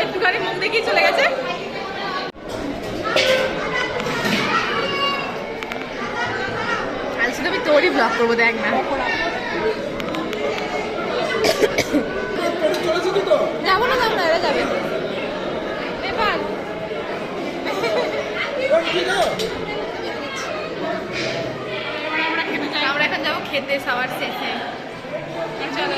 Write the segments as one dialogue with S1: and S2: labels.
S1: একটুখানি মুখ দেখিয়ে চলে গেছে। আজ আমি তোরই ব্লগ করবো, দেখ না। যাবো না, যাবো না, এরা যাবে। আমরা এখন যাবো খেতে, সবার শেষে। চলো।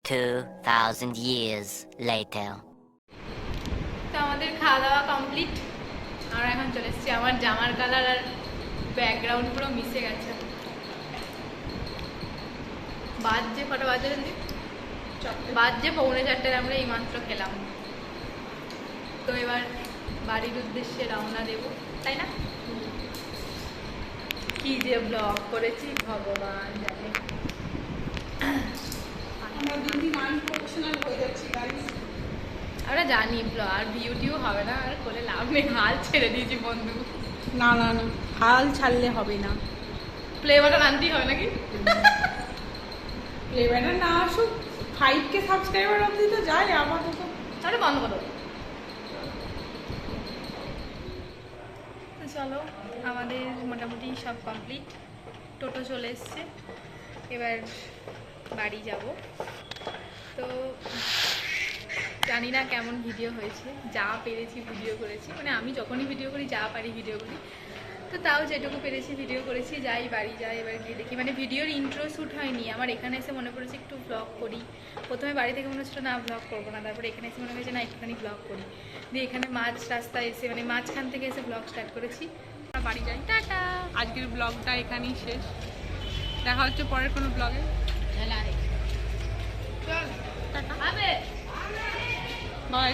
S2: $2,000 years later.
S1: তো আমাদের খাওয়া দাওয়া কমপ্লিট। আমরা এখন চলে এসেছি, আমার জামার কালার আর ব্যাকগ্রাউন্ড পুরো মিশে গেছে। বাজছে কটা বাজে? বাজছে 3:45। আমরা এই মাত্র খেলাম। তো এবার বাড়ির উদ্দেশ্যে রওনা দেব, তাই না? কি যে ব্লগ করেছি ভগবান জানে। আমরা জানি ব্লগ আর ভিডিও হবে না, আর করে লাভ নেই, হাল ছেড়ে দিয়েছি বন্ধু।
S3: না না না, হাল ছাড়লে হবে না।
S1: প্লে বাটন আনতেই হবে নাকি?
S3: প্লে বাটন না আসুক, 5K সাবস্ক্রাইবার অবধি তো যায় আপাতত।
S1: তাহলে বন্ধ করো। তো চলো, আমাদের মোটামুটি সব কমপ্লিট। টোটো চলে এসছে, এবার বাড়ি যাব। তো জানি না কেমন ভিডিও হয়েছে, যা পেরেছি ভিডিও করেছি। মানে আমি যখনই ভিডিও করি, যা পারি ভিডিও করি। তো তাও যেটুকু পেরেছি ভিডিও করেছি। যাই বাড়ি যাই, এবার গিয়ে দেখি। মানে ভিডিওর ইন্ট্রো শ্যুট হয়নি আমার। এখানে এসে মনে পড়েছে একটু ব্লগ করি। প্রথমে বাড়ি থেকে মনে হচ্ছিল না ব্লগ করবো না, তারপরে এখানে এসে মনে হয়েছে না একটুখানি ব্লগ করি। দিয়ে এখানে মাঝ রাস্তায় এসে, মানে মাঝখান থেকে এসে ব্লগ স্টার্ট করেছি। বাড়ি যাই, টাটা।
S3: আজকের ব্লগটা এখানেই শেষ, দেখা হচ্ছে পরের কোনো ব্লগে।
S1: চল টাটা।
S3: বাই।